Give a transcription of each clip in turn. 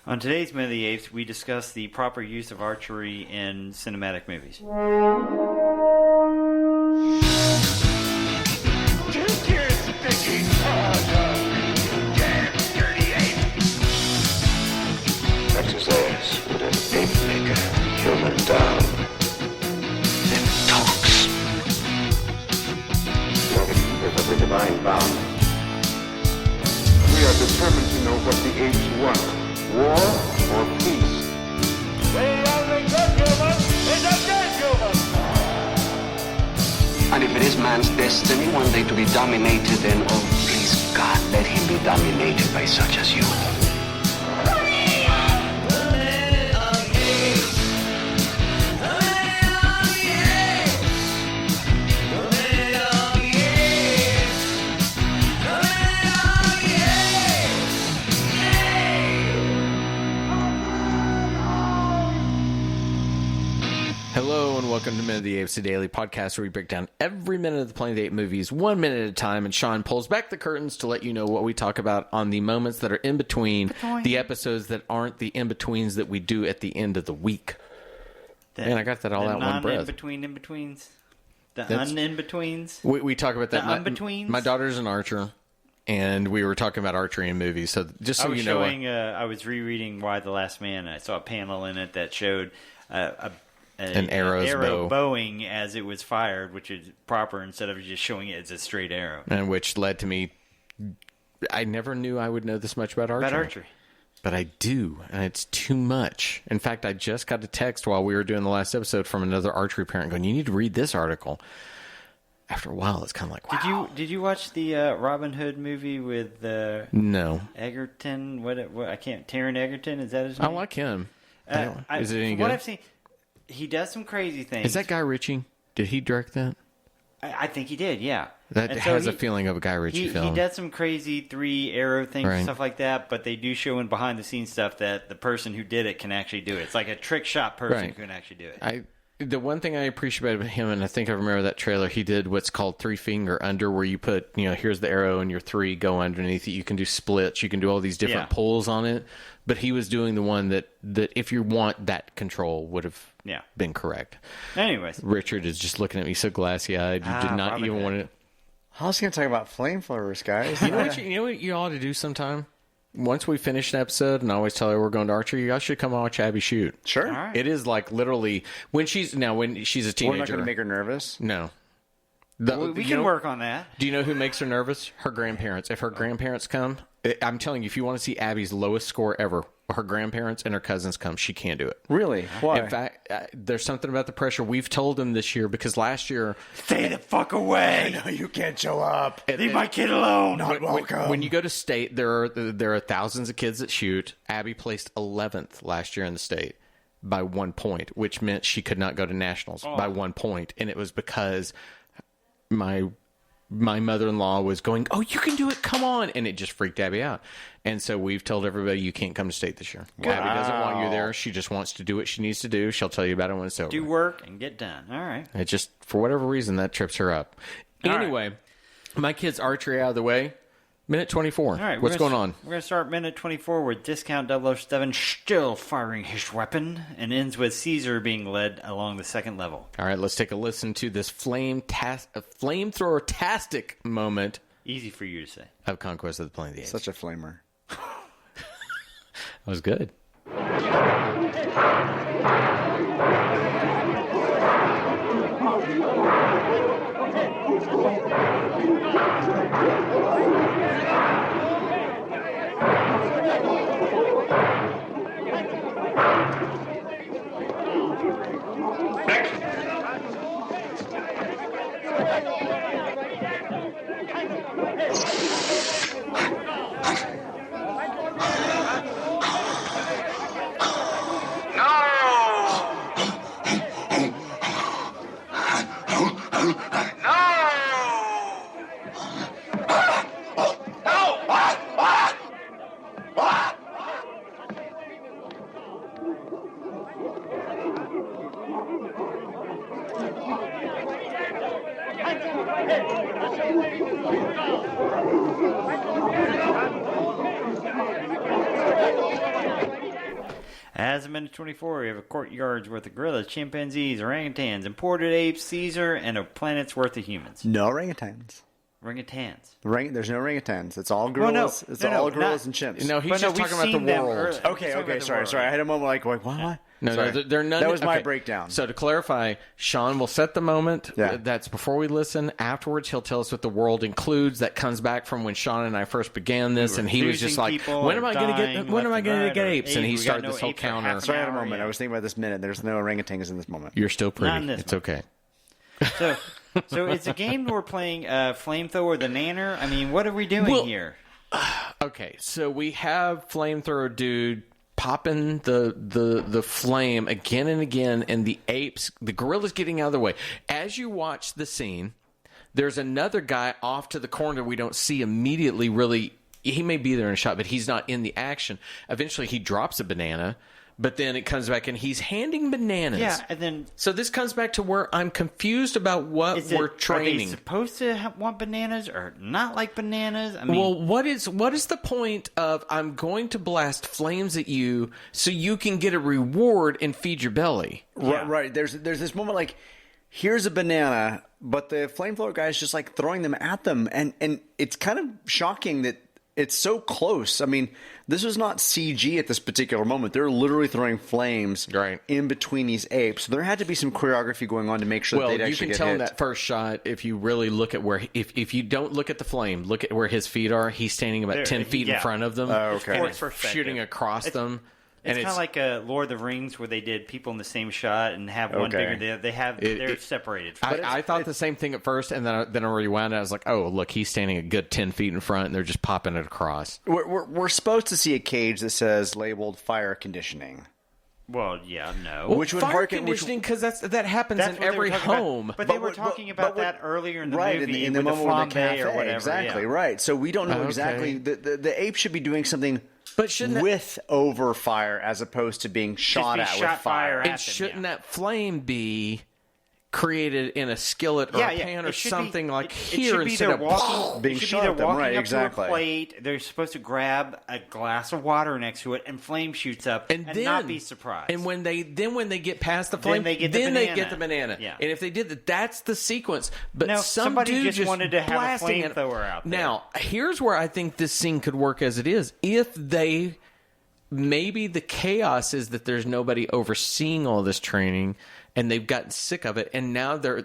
On today's Minute of the Apes, we discuss the proper use of archery in cinematic movies. Exercise with an ape maker, human down. Then talks. Living is of the divine bound. We are determined to know what the apes want. War or peace? We are the good humans, it's a dead human! And if it is man's destiny one day to be dominated, then, oh, please, God, let him be dominated by such as you. Hello and welcome to Minute of the Apes, a daily podcast where we break down every minute of the Planet of the Apes movies 1 minute at a time, and Sean pulls back the curtains to let you know what we talk about on the moments that are in between the episodes that aren't the in-betweens that we do at the end of the week. Man, I got that all out in one breath. In-betweens? The un-in-betweens? We talk about that. The un-betweens? My daughter's an archer, and we were talking about archery in movies, so just so you know. I was rereading Why the Last Man, and I saw a panel in it that showed an arrow bowing as it was fired, which is proper instead of just showing it as a straight arrow. And which led to me, I never knew I would know this much about archery. But I do, and it's too much. In fact, I just got a text while we were doing the last episode from another archery parent going, you need to read this article. After a while, it's kind of like, wow. Did you watch the Robin Hood movie with No. Egerton? What I can't. Taron Egerton, is that his name? I like him. Is it any good? What I've seen, he does some crazy things. Is that Guy Ritchie? Did he direct that? I think he did, yeah. That has a feeling of a Guy Ritchie film. He does some crazy 3-arrow things and stuff like that, but they do show in behind-the-scenes stuff that the person who did it can actually do it. It's like a trick shot person who can actually do it. The one thing I appreciate about him, and I think I remember that trailer, he did what's called 3-finger under, where you put, here's the arrow and your 3 go underneath it. You can do splits. You can do all these different pulls on it. But he was doing the one that if you want that control would have been correct. Anyways. Richard is just looking at me so glassy-eyed. You did not even want to... I was going to talk about flamethrowers, guys. You know what you ought to do sometime? Once we finish an episode, and I always tell her we're going to archery, you guys should come watch Abby shoot. Sure. All right. It is like literally when she's a teenager. We're not going to make her nervous. No. We can work on that. Do you know who makes her nervous? Her grandparents. If her grandparents come, I'm telling you, if you want to see Abby's lowest score ever, her grandparents and her cousins come, she can't do it. Really? Why? In fact, there's something about the pressure. We've told them this year because last year... Stay the fuck away! I know you can't show up. Leave my kid alone! Not welcome. When you go to state, there are thousands of kids that shoot. Abby placed 11th last year in the state by 1 point, which meant she could not go to nationals by 1 point. And it was because my mother-in-law was going, oh, you can do it, come on. And it just freaked Abby out. And so we've told everybody you can't come to state this year. Wow. Abby doesn't want you there. She just wants to do what she needs to do. She'll tell you about it when it's over. Do work and get done. All right. It just, for whatever reason, that trips her up. Anyway, my kid's archery out of the way. Minute 24. All right. What's going on? We're going to start minute 24 with Discount 007 still firing his weapon and ends with Caesar being led along the second level. All right, let's take a listen to this flamethrower-tastic moment. Easy for you to say. Of Conquest of the Planet of the Apes. Such a flamer. That was good. As of minute 24, we have a courtyard's worth of gorillas, chimpanzees, orangutans, imported apes, Caesar, and a planet's worth of humans. No orangutans. Orangutans. There's no orangutans. It's all gorillas. It's all gorillas and chimps. No, he's just talking about the world. Okay. Sorry. I had a moment like what? No, they're none. That was my okay. breakdown. So to clarify, Sean will set the moment. Yeah. That's before we listen. Afterwards, he'll tell us what the world includes. That comes back from when Sean and I first began this, and he was just like, "When am I going to get apes?" And he started this whole counter. Sorry, I had a moment. I was thinking about this minute. There's no orangutans in this moment. You're still pretty. Not in this it's okay. So it's a game we're playing Flamethrower the Nanner. I mean, what are we doing here? Okay, so we have Flamethrower Dude popping the flame again and again, and the apes, the gorillas getting out of the way. As you watch the scene, there's another guy off to the corner we don't see immediately really. He may be there in a shot, but he's not in the action. Eventually, he drops a banana. But then it comes back and he's handing bananas. Yeah, and then... So this comes back to where I'm confused about what we're training. Are they supposed to want bananas or not like bananas? I mean... Well, what is the point of I'm going to blast flames at you so you can get a reward and feed your belly? Yeah. Right. There's this moment like, here's a banana, but the flamethrower guy is just like throwing them at them. And it's kind of shocking that it's so close. I mean, this was not CG at this particular moment. They're literally throwing flames in between these apes. So there had to be some choreography going on to make sure that they'd actually get hit. You can tell in that first shot, if you really look at where, if you don't look at the flame, look at where his feet are. He's standing about 10 feet in front of them. Okay. And it's shooting across them. It's kind of like a Lord of the Rings where they did people in the same shot and have one bigger. They're separated. I thought the same thing at first, and then I rewound it. I was like, oh, look, he's standing a good 10 feet in front, and they're just popping it across. We're supposed to see a cage that says labeled fire conditioning. Well, yeah, no. Well, which would fire conditioning, because that happens in every home. But they were talking about that earlier in the movie in the with moment the with the cafe, or whatever. Exactly, right. So we don't know exactly. The ape should be doing something with over fire as opposed to being shot at with fire. And shouldn't that flame be created in a skillet or a pan or something like here instead of being shot at them? Right, exactly. To a plate, they're supposed to grab a glass of water next to it, and flame shoots up, and not be surprised. And when they get past the flame, they get the banana. Yeah. And if they did that, that's the sequence. But somebody just wanted to have a flamethrower out there. Now, here's where I think this scene could work as it is. If they... Maybe the chaos is that there's nobody overseeing all this training, and they've gotten sick of it, and now they're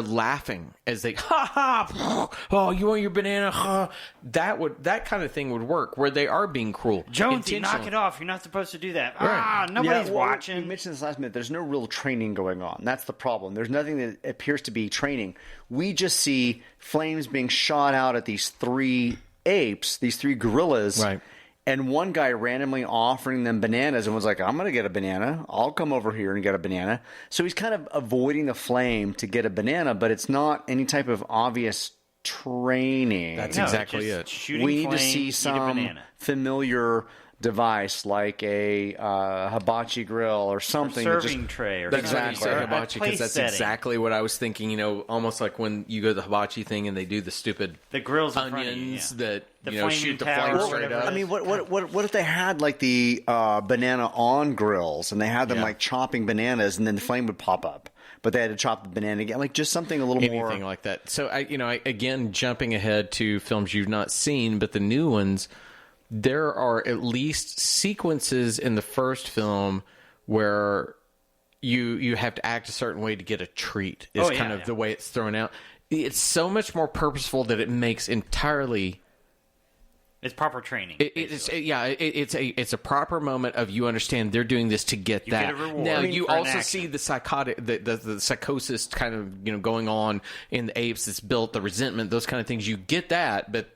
laughing as they oh, you want your banana? That kind of thing would work where they are being cruel. Jonesy, knock it off! You're not supposed to do that. Right. Nobody's watching. You mentioned this last minute. There's no real training going on. That's the problem. There's nothing that appears to be training. We just see flames being shot out at these three apes, these three gorillas, right. And one guy randomly offering them bananas and was like, I'm going to get a banana. I'll come over here and get a banana. So he's kind of avoiding the flame to get a banana, but it's not any type of obvious training. That's exactly it. We need to see some familiar device like a hibachi grill or something. Or serving tray or exactly. Hibachi, because that's exactly what I was thinking. You know, almost like when you go to the hibachi thing and they do the stupid grills onions that shoot the flame straight up. I mean, what if they had like the banana on grills and they had them like chopping bananas and then the flame would pop up? But they had to chop the banana again, like just something a little more... Anything like that. So, again, jumping ahead to films you've not seen, but the new ones, there are at least sequences in the first film where you have to act a certain way to get a treat. Is kind of the way it's thrown out. It's so much more purposeful that it makes entirely... It's proper training. It's a proper moment of you understand they're doing this to get that. Get a reward. Now you also see the psychotic, the psychosis kind of going on in the apes. That's built the resentment, those kind of things. You get that, but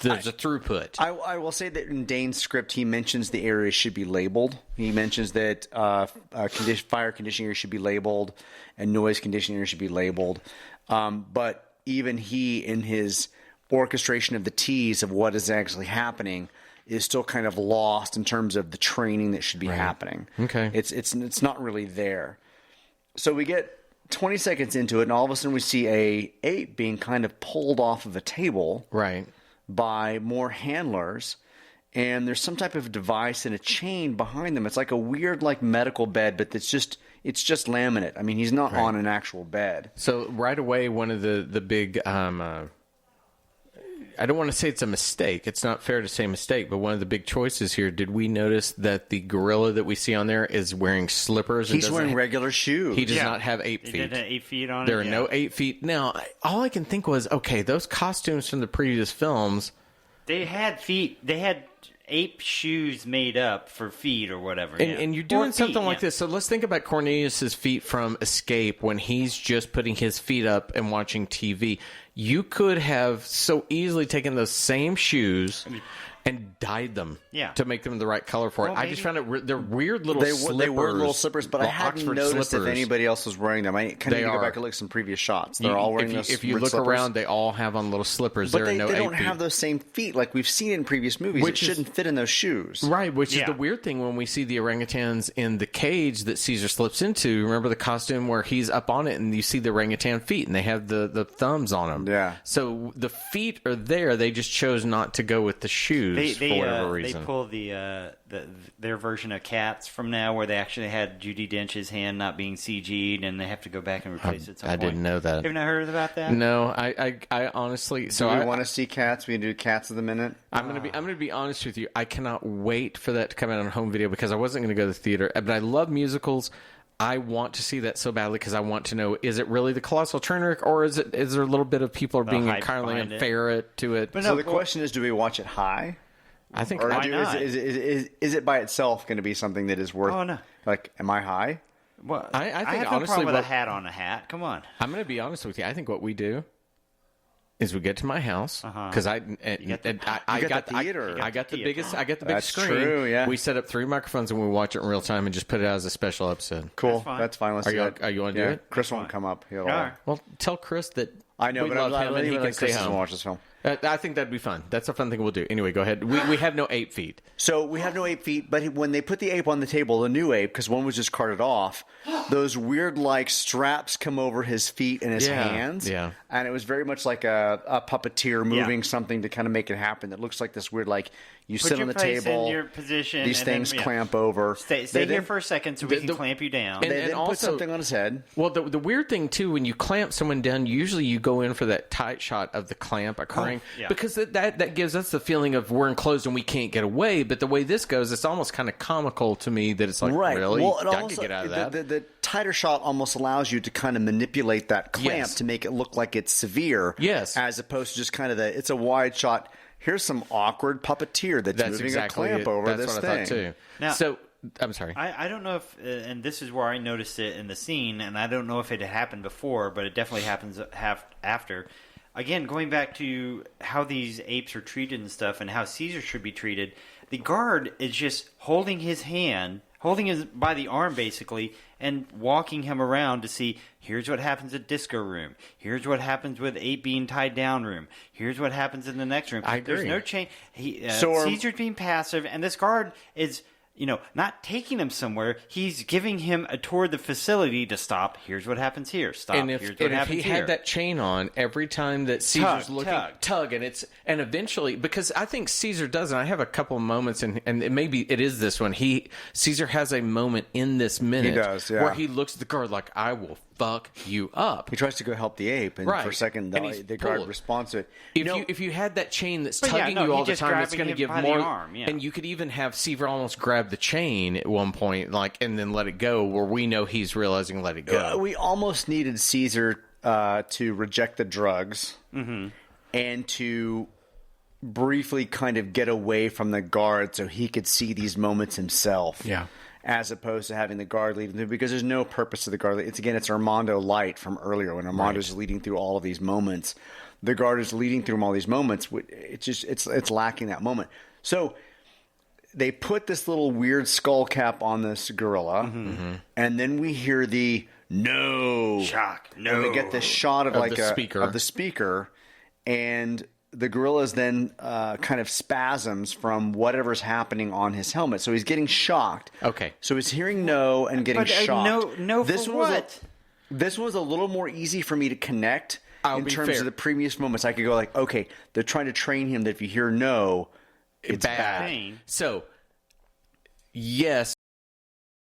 there's a throughput. I will say that in Dane's script, he mentions the areas should be labeled. He mentions that fire conditioning area should be labeled and noise conditioning area should be labeled. But even he, in his orchestration of the T's of what is actually happening, is still kind of lost in terms of the training that should be happening. Okay, it's not really there. So we get 20 seconds into it, and all of a sudden we see a ape being kind of pulled off of a table, right, by more handlers, and there's some type of device and a chain behind them. It's like a weird, like, medical bed, but it's just laminate. I mean, he's not on an actual bed. So right away, one of the big I don't want to say it's a mistake. It's not fair to say mistake, but one of the big choices here, did we notice that the gorilla that we see on there is wearing slippers? He's wearing regular shoes. He does not have 8 feet. He didn't have 8 feet on There it. are no 8 feet. Now, all I can think was, okay, those costumes from the previous films. They had feet. They had ape shoes made up for feet or whatever. And you're doing something like this. So let's think about Cornelius's feet from Escape when he's just putting his feet up and watching TV. You could have so easily taken those same shoes and dyed them to make them the right color for it. I just found it they're weird little slippers. They were little slippers, but I hadn't noticed slippers. if anybody else was wearing them. I kind of need to go back and look at some previous shots. They're all wearing those If you look slippers. around, they all have on little slippers. But there they, are no they 8 don't feet. have those same feet like we've seen in previous movies. It shouldn't fit in those shoes. Right, which is the weird thing when we see the orangutans in the cage that Caesar slips into. Remember the costume where he's up on it and you see the orangutan feet and they have the thumbs on them. Yeah. So the feet are there. They just chose not to go with the shoes for whatever reason. They pull their version of Cats from now, where they actually had Judi Dench's hand not being CG'd, and they have to go back and replace it. At some I point. didn't know that. Have you not heard about that? No, I honestly. So we want to see Cats. We can do Cats of the Minute. I'm gonna be honest with you. I cannot wait for that to come out on home video because I wasn't gonna go to the theater, but I love musicals. I want to see that so badly because I want to know, is it really the Colossal Trainwreck, or is there a little bit of people are being kind of unfair to it? So the question is, do we watch it high? I think or why not? Is it by itself going to be something that is worth? Oh, no. Like, am I high? Well, I think have no honestly, problem with a hat on a hat. Come on. I'm going to be honest with you. I think what we do is we get to my house because I got the biggest That's screen. True, yeah. We set up 3 microphones and we watch it in real time and just put it out as a special episode. Cool. That's fine. Let's do that. Are you want to do it? Chris won't come up. Well, tell Chris that I know, we but love him and he can stay Chris home. doesn't watch this film. I think that'd be fun. That's a fun thing we'll do. Anyway, go ahead. We have no 8 feet. So we have no 8 feet, but when they put the ape on the table, the new ape, because one was just carted off, those weird like straps come over his feet and his hands. Yeah. And it was very much like a puppeteer moving something to kind of make it happen. That looks like this weird like you Put sit your on the place table. in your position, these and things then, clamp over. Stay here for a second so we can clamp you down. They then also put something on his head. Well, the weird thing too, when you clamp someone down, usually you go in for that tight shot of the clamp occurring because that gives us the feeling of we're enclosed and we can't get away. But the way this goes, it's almost kind of comical to me that it's like, really, well, I can get out of that. The tighter shot almost allows you to kind of manipulate that clamp to make it look like it's severe. Yes, as opposed to just kind of it's a wide shot. Here's some awkward puppeteer that's moving exactly a clamp over that's this what thing. I thought too. Now, so I'm sorry. I don't know if, and this is where I noticed it in the scene, and I don't know if it had happened before, but it definitely happens after. Again, going back to how these apes are treated and stuff, and how Caesar should be treated, the guard is just holding his hand, holding him by the arm basically, and walking him around to see, here's what happens at disco room. Here's what happens with ape being tied down room. Here's what happens in the next room. I agree. There's no change. Caesar's being passive, and this guard is, not taking him somewhere. He's giving him a tour of the facility to stop. Here's what happens here. Stop. And Here's what happens if he here. had that chain on every time that Caesar's tug, and eventually, because I think Caesar does, and I have a couple of moments, and maybe it is this one. Caesar has a moment in this minute where he looks at the guard like, I will fuck you up. He tries to go help the ape, and for a second, the guard responds to it. If you had that chain that's tugging you all the time, it's going to give more. Arm, and you could even have Caesar almost grab the chain at one point, and then let it go, where we know he's realizing let it go. We almost needed Caesar to reject the drugs and to briefly kind of get away from the guard so he could see these moments himself. Yeah. As opposed to having the guard leading through, because there's no purpose to the guard. It's Armando light from earlier when Armando's leading through all of these moments. The guard is leading through all these moments. It's lacking that moment. So they put this little weird skull cap on this gorilla, and then we hear the no shock. No, and we get this shot of the speaker, and the gorilla is then kind of spasms from whatever's happening on his helmet. So he's getting shocked. Okay. So he's hearing no and getting shocked. No, this for what? This was a little more easy for me to connect in terms of the previous moments. I could go like, okay, they're trying to train him that if you hear no, It's bad. Pain. So, yes,